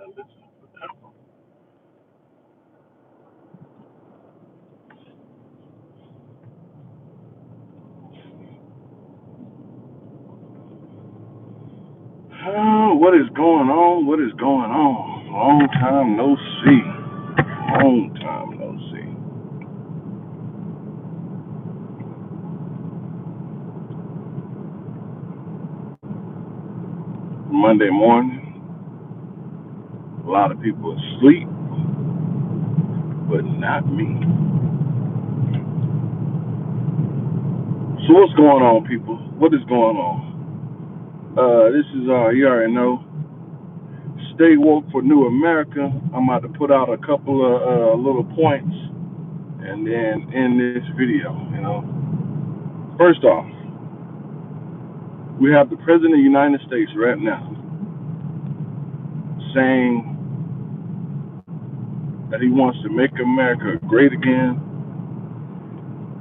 Oh, what is going on? What is going on? Long time no see. Long time no see. Monday morning, a lot of people asleep, but not me. So what's going on, people? What is going on? This is you already know. Stay woke for New America. I'm about to put out a couple of little points and then end this video. First off, we have the President of the United States right now saying that he wants to make America great again.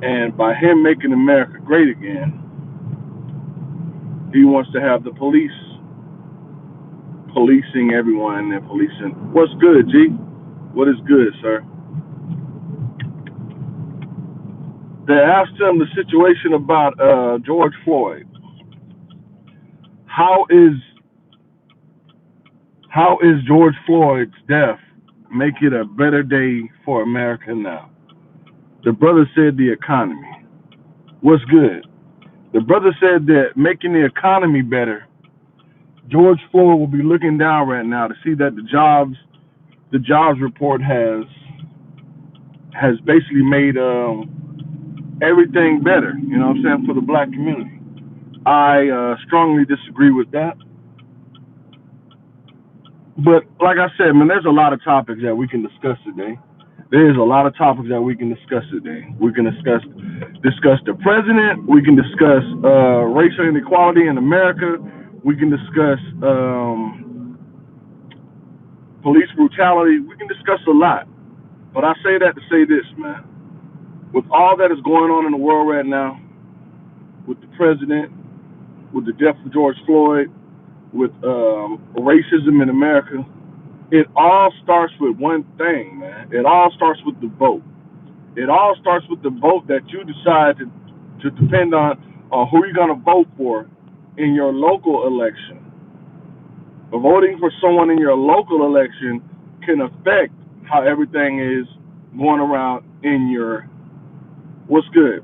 And by him making America great again, he wants to have the police policing everyone and policing. What's good, G? What is good, sir? They asked him the situation about George Floyd. How is George Floyd's death make it a better day for America now? The brother said the economy. What's good? The brother said that making the economy better, George Floyd will be looking down right now to see that the jobs report has basically made everything better. You know what I'm saying, for the black community. I strongly disagree with that. But like I said, man, there's a lot of topics that we can discuss today. There's a lot of topics that we can discuss today. We can discuss the president. We can discuss racial inequality in America. We can discuss police brutality. We can discuss a lot. But I say that to say this, man. With all that is going on in the world right now, with the president, with the death of George Floyd, with racism in America, it all starts with one thing, man. It all starts with the vote. It all starts with the vote that you decide to depend on who you're going to vote for in your local election. Voting for someone in your local election can affect how everything is going around in your. What's good?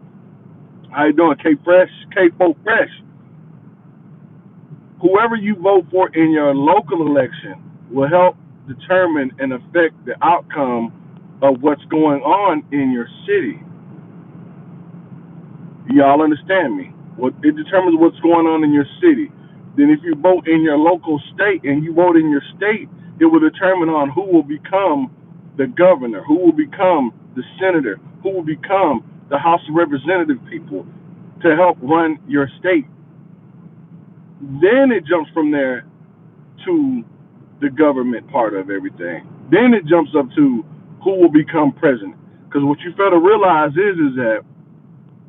How you doing, K Fresh? K4 Fresh. Whoever you vote for in your local election will help determine and affect the outcome of what's going on in your city. Y'all understand me? It determines what's going on in your city. Then if you vote in your local state and you vote in your state, it will determine on who will become the governor, who will become the senator, who will become the House of Representative people to help run your state. Then it jumps from there to the government part of everything. Then it jumps up to who will become president. Because what you fail to realize is that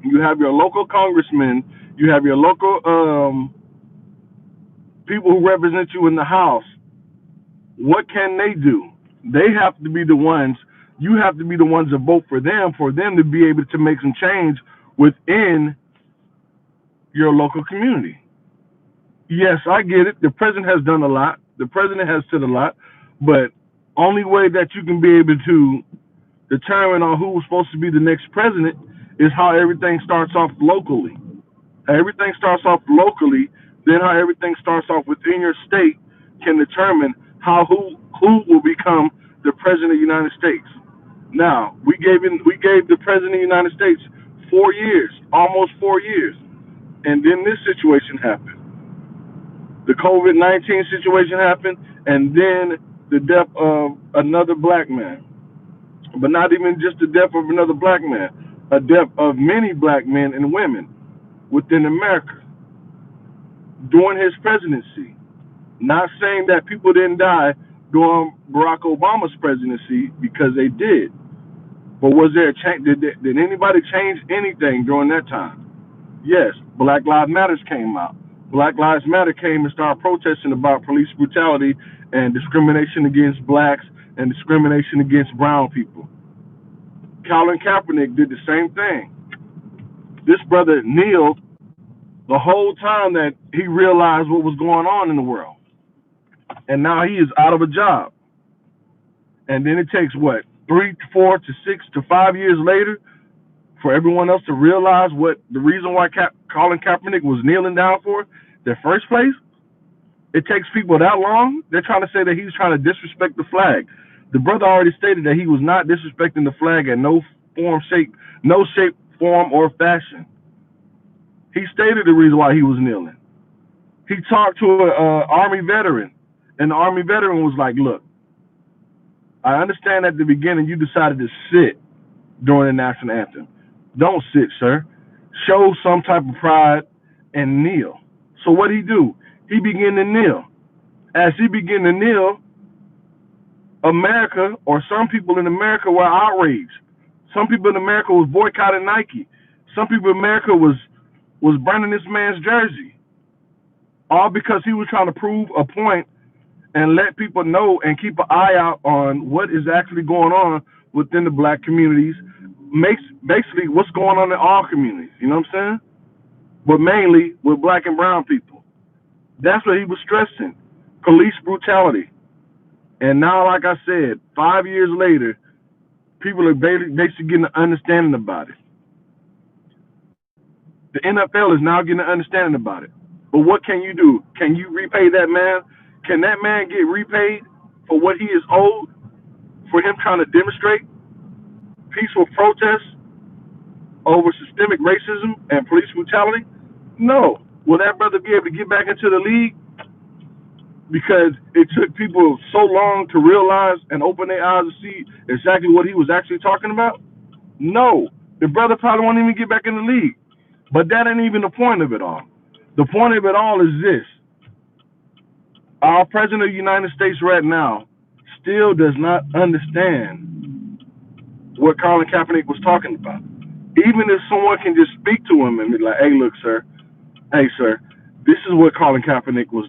you have your local congressmen, you have your local people who represent you in the House. What can they do? They have to be the ones. You have to be the ones to vote for them to be able to make some change within your local community. Yes, I get it. The president has done a lot. The president has said a lot, but only way that you can be able to determine on who's supposed to be the next president is how everything starts off locally. How everything starts off locally, then how everything starts off within your state can determine who will become the president of the United States. Now, we gave the president of the United States 4 years, almost 4 years, and then this situation happened. The COVID-19 situation happened, and then the death of another black man. But not even just the death of another black man, a death of many black men and women within America during his presidency. Not saying that people didn't die during Barack Obama's presidency, because they did. But was there a change? Did anybody change anything during that time? Yes, Black Lives Matter came out. Black Lives Matter came and started protesting about police brutality and discrimination against blacks and discrimination against brown people. Colin Kaepernick did the same thing. This brother kneeled the whole time that he realized what was going on in the world. And now he is out of a job. And then it takes what, 3 to 4 to 6 to 5 years later for everyone else to realize what the reason why Colin Kaepernick was kneeling down for in the first place. It takes people that long. They're trying to say that he's trying to disrespect the flag. The brother already stated that he was not disrespecting the flag in no shape, form, or fashion. He stated the reason why he was kneeling. He talked to an Army veteran, and the Army veteran was like, look, I understand at the beginning you decided to sit during the national anthem. Don't sit, sir. Show some type of pride and kneel. So what did he do? He began to kneel. As he began to kneel, America, or some people in America, were outraged. Some people in America was boycotting Nike. Some people in America was burning this man's jersey, all because he was trying to prove a point and let people know and keep an eye out on what is actually going on within the black communities. Basically, what's going on in all communities. You know what I'm saying? But mainly with black and brown people. That's what he was stressing: police brutality. And now, like I said, 5 years later, people are basically getting an understanding about it. The NFL is now getting an understanding about it. But what can you do? Can you repay that man? Can that man get repaid for what he is owed for him trying to demonstrate peaceful protests over systemic racism and police brutality? No. Will that brother be able to get back into the league? Because it took people so long to realize and open their eyes to see exactly what he was actually talking about? No. The brother probably won't even get back in the league. But that ain't even the point of it all. The point of it all is this: our president of the United States right now still does not understand what Colin Kaepernick was talking about. Even if someone can just speak to him and be like, hey, look, sir, this is what Colin Kaepernick was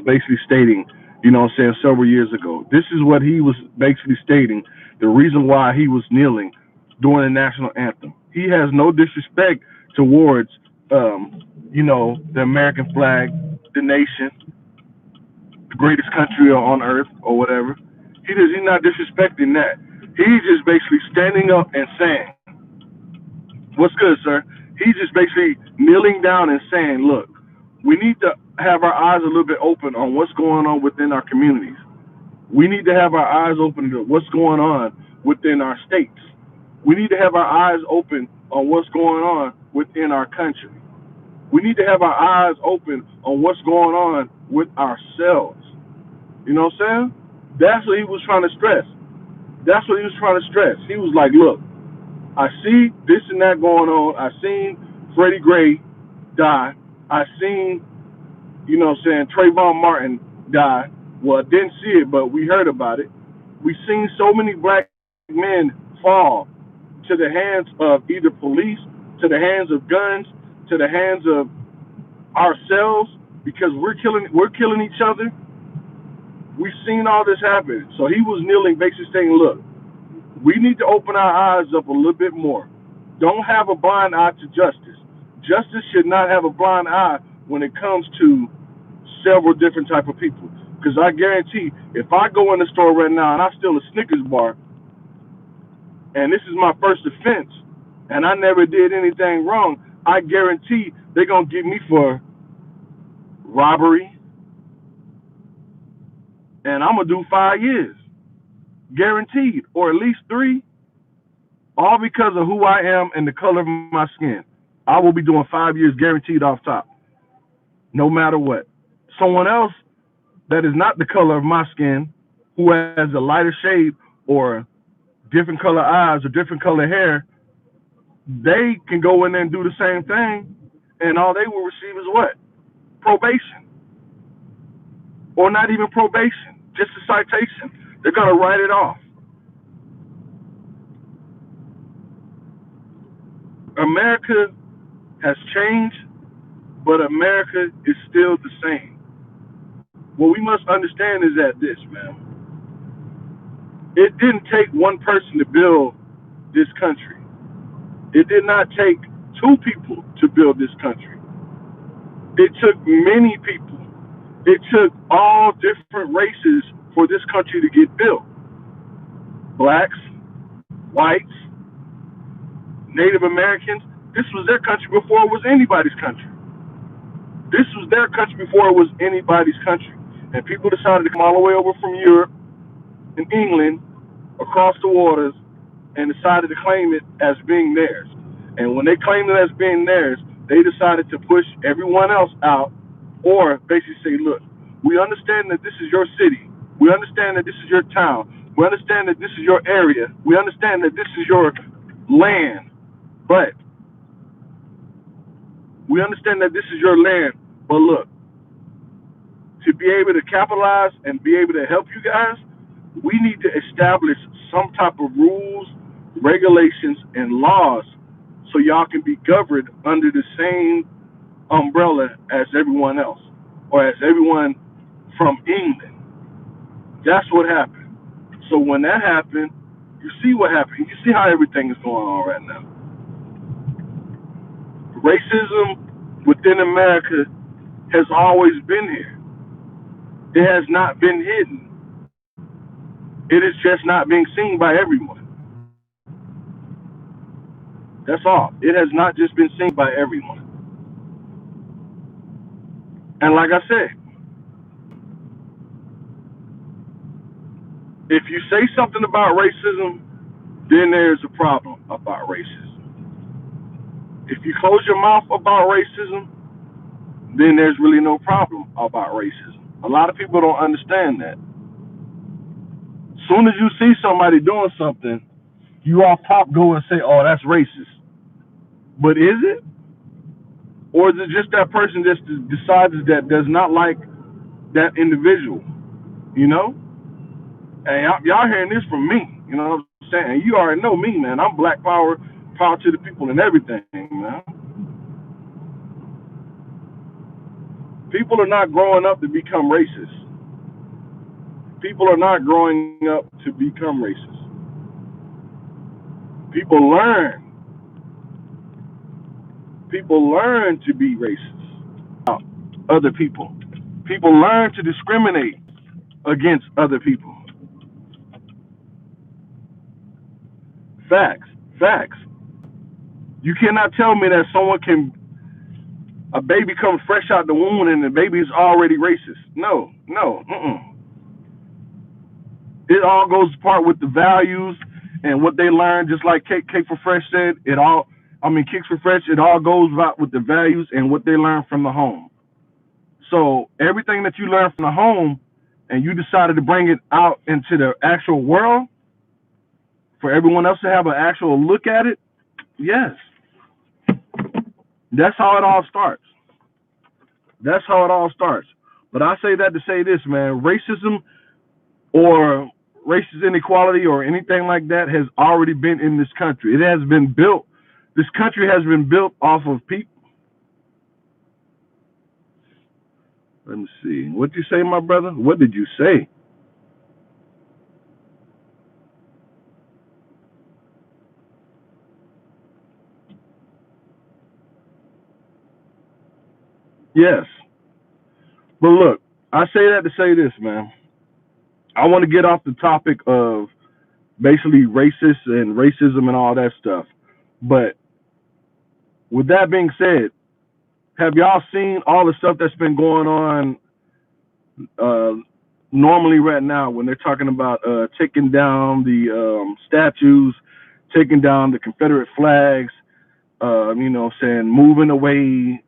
basically stating, you know what I'm saying, several years ago. This is what he was basically stating, the reason why he was kneeling during the national anthem. He has no disrespect towards, the American flag, the nation, the greatest country on earth, or whatever. He's not disrespecting that. He's just basically standing up and saying, what's good, sir? He's just basically kneeling down and saying, look, we need to have our eyes a little bit open on what's going on within our communities. We need to have our eyes open to what's going on within our states. We need to have our eyes open on what's going on within our country. We need to have our eyes open on what's going on with ourselves. You know what I'm saying? That's what he was trying to stress. That's what he was trying to stress. He was like, look, I see this and that going on. I seen Freddie Gray die. I seen, Trayvon Martin die. Well, I didn't see it, but we heard about it. We seen so many black men fall to the hands of either police, to the hands of guns, to the hands of ourselves, because we're killing each other. We've seen all this happen. So he was kneeling, basically saying, look, we need to open our eyes up a little bit more. Don't have a blind eye to justice. Justice should not have a blind eye when it comes to several different type of people. Because I guarantee, if I go in the store right now and I steal a Snickers bar, and this is my first offense, and I never did anything wrong, I guarantee they're going to get me for robbery, and I'm going to do 5 years. Guaranteed, or at least 3, all because of who I am and the color of my skin. I will be doing 5 years guaranteed off top, no matter what. Someone else that is not the color of my skin, who has a lighter shade or different color eyes or different color hair, they can go in there and do the same thing, and all they will receive is what? Probation. Or not even probation, just a citation. They're going to write it off. America has changed, but America is still the same. What we must understand is that this, man, it didn't take one person to build this country. It did not take two people to build this country. It took many people. It took all different races for this country to get built. Blacks, whites, Native Americans. This was their country before it was anybody's country. This was their country before it was anybody's country. And people decided to come all the way over from Europe and England across the waters and decided to claim it as being theirs. And when they claimed it as being theirs, they decided to push everyone else out or basically say, look, we understand that this is your city. We understand that this is your town. We understand that this is your area. We understand that this is your land. But we understand that this is your land. But look, to be able to capitalize and be able to help you guys, we need to establish some type of rules, regulations, and laws so y'all can be governed under the same umbrella as everyone else or as everyone from England. That's what happened. So when that happened, you see what happened. You see how everything is going on right now. Racism within America has always been here. It has not been hidden. It is just not being seen by everyone. That's all. It has not just been seen by everyone. And like I said, if you say something about racism, then there's a problem about racism. If you close your mouth about racism, then there's really no problem about racism. A lot of people don't understand that. As soon as you see somebody doing something, you off top go and say, oh, that's racist. But is it? Or is it just that person just decides that does not like that individual? You know? And y'all hearing this from me. You know what I'm saying? You already know me, man. I'm black power, power to the people and everything, man. People are not growing up to become racist. People are not growing up to become racist. People learn. People learn to be racist about other people. People learn to discriminate against other people. Facts. Facts. You cannot tell me that a baby comes fresh out the womb and the baby is already racist. No. It all goes apart with the values and what they learn. Just like Cake for Fresh said, Kicks for Fresh, it all goes about with the values and what they learn from the home. So everything that you learn from the home and you decided to bring it out into the actual world for everyone else to have an actual look at it, yes. That's how it all starts. That's how it all starts. But I say that to say this, man, racism or racist inequality or anything like that has already been in this country. It has been built. This country has been built off of people. Let me see. What did you say, my brother? What did you say? Yes. But look, I say that to say this, man. I want to get off the topic of basically racist and racism and all that stuff. But with that being said, have y'all seen all the stuff that's been going on uh, normally right now when they're talking about taking down the statues, taking down the Confederate flags, saying moving away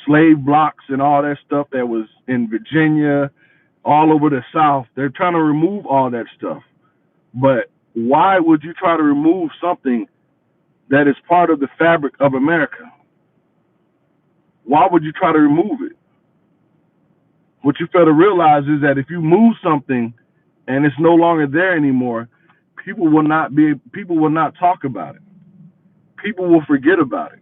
slave blocks and all that stuff that was in Virginia, all over the South. They're trying to remove all that stuff. But why would you try to remove something that is part of the fabric of America? Why would you try to remove it? What you fail to realize is that if you move something and it's no longer there anymore, people will not talk about it. People will forget about it.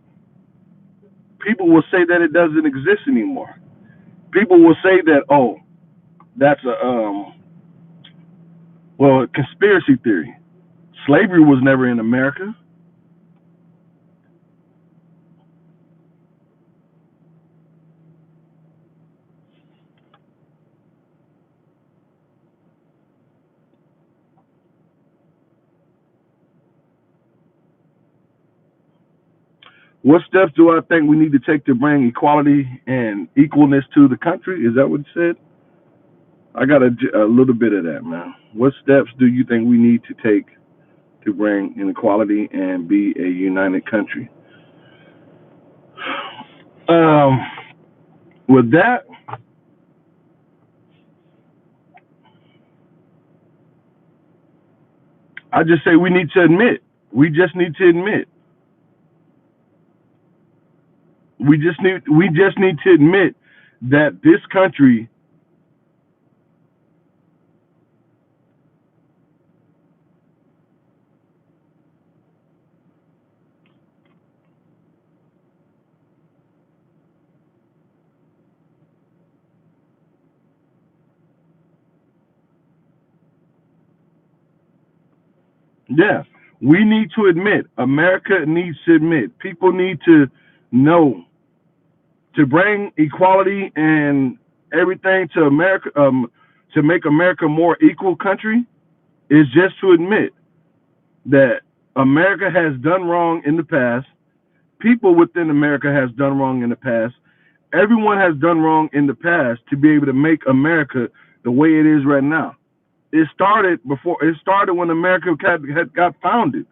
people will say that it doesn't exist anymore. People will say that, oh, that's a conspiracy theory. Slavery was never in America. What steps do I think we need to take to bring equality and equalness to the country? Is that what you said? I got a little bit of that, man. What steps do you think we need to take to bring inequality and be a united country? Um, with that, I just say we need to admit. We just need to admit. We just need to admit that this country. Yeah, we need to admit. America needs to admit. People need to know to bring equality and everything to America. To make America a more equal country is just to admit that America has done wrong in the past. People within America has done wrong in the past. Everyone has done wrong in the past to be able to make America the way it is right now. It started before. It started when America had got founded.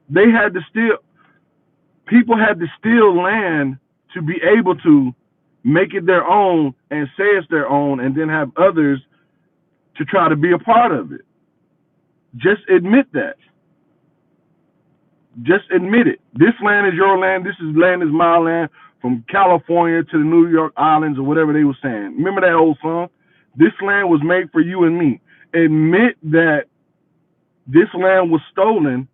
They had to steal. People had to steal land to be able to make it their own and say it's their own, and then have others to try to be a part of it. Just admit that. Just admit it. This land is your land. This is land is my land. From California to the New York Islands or whatever they were saying. Remember that old song? This land was made for you and me. Admit that this land was stolen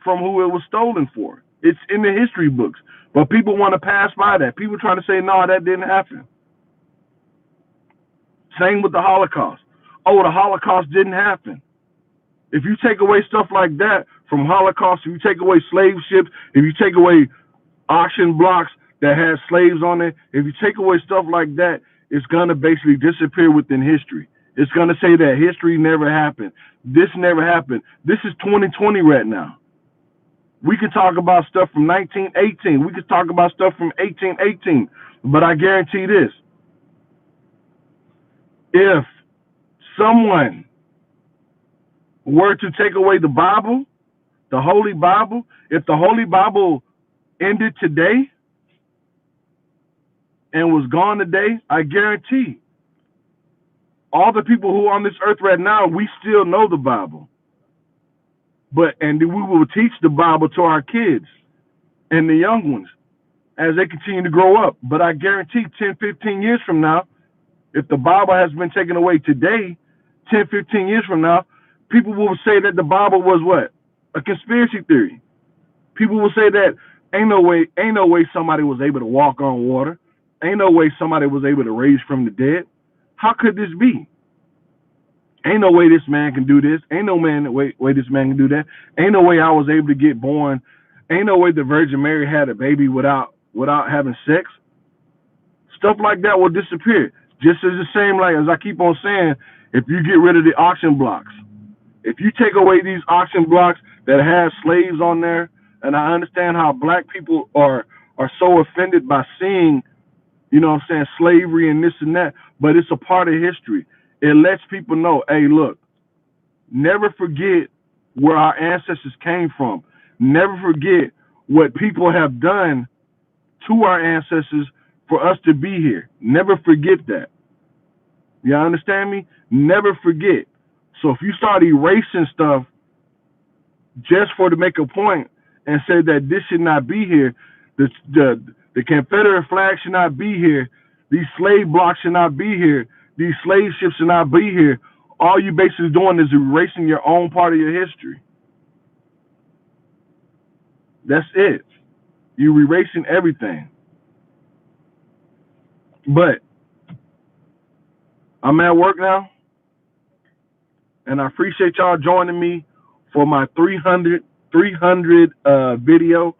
from who it was stolen for. It's in the history books. But people want to pass by that. People try to say, no, that didn't happen. Same with the Holocaust. Oh, the Holocaust didn't happen. If you take away stuff like that from Holocaust, if you take away slave ships, if you take away auction blocks that has slaves on it, if you take away stuff like that, it's going to basically disappear within history. It's going to say that history never happened. This never happened. This is 2020 right now. We can talk about stuff from 1918. We can talk about stuff from 1818. But I guarantee this. If someone were to take away the Bible, the Holy Bible, if the Holy Bible ended today and was gone today, I guarantee all the people who are on this earth right now, we still know the Bible. And we will teach the Bible to our kids and the young ones as they continue to grow up. But I guarantee 10, 15 years from now, if the Bible has been taken away today, 10, 15 years from now, people will say that the Bible was what? A conspiracy theory. People will say that ain't no way somebody was able to walk on water. Ain't no way somebody was able to raise from the dead. How could this be? Ain't no way this man can do this. Ain't no way this man can do that. Ain't no way I was able to get born. Ain't no way the Virgin Mary had a baby without having sex. Stuff like that will disappear. Just as the same, like as I keep on saying, if you get rid of the auction blocks, if you take away these auction blocks that have slaves on there, and I understand how black people are so offended by seeing, you know what I'm saying, slavery and this and that, but it's a part of history. It lets people know, hey, look, never forget where our ancestors came from. Never forget what people have done to our ancestors for us to be here. Never forget that. You understand me? Never forget. So if you start erasing stuff just for to make a point and say that this should not be here, the Confederate flag should not be here, these slave blocks should not be here, these slave ships should not be here, all you basically doing is erasing your own part of your history. That's it. You erasing everything. But I'm at work now, and I appreciate y'all joining me for my 300 video.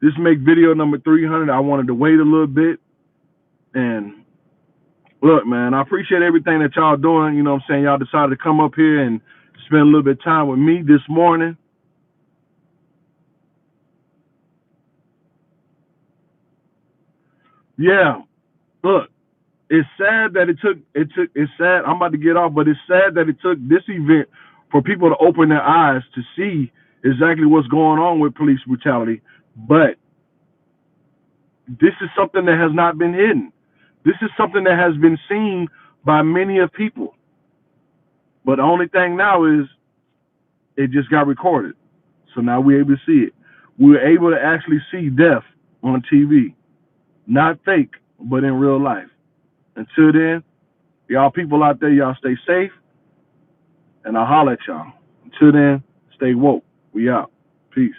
This make video number 300. I wanted to wait a little bit. And look, man, I appreciate everything that y'all doing. You know what I'm saying? Y'all decided to come up here and spend a little bit of time with me this morning. Yeah, look, it's sad that it's sad. I'm about to get off, but it's sad that it took this event for people to open their eyes to see exactly what's going on with police brutality. But this is something that has not been hidden. This is something that has been seen by many of people. But the only thing now is it just got recorded. So now we're able to see it. We're able to actually see death on TV. Not fake, but in real life. Until then, y'all people out there, y'all stay safe, and I'll holler at y'all. Until then, stay woke. We out. Peace.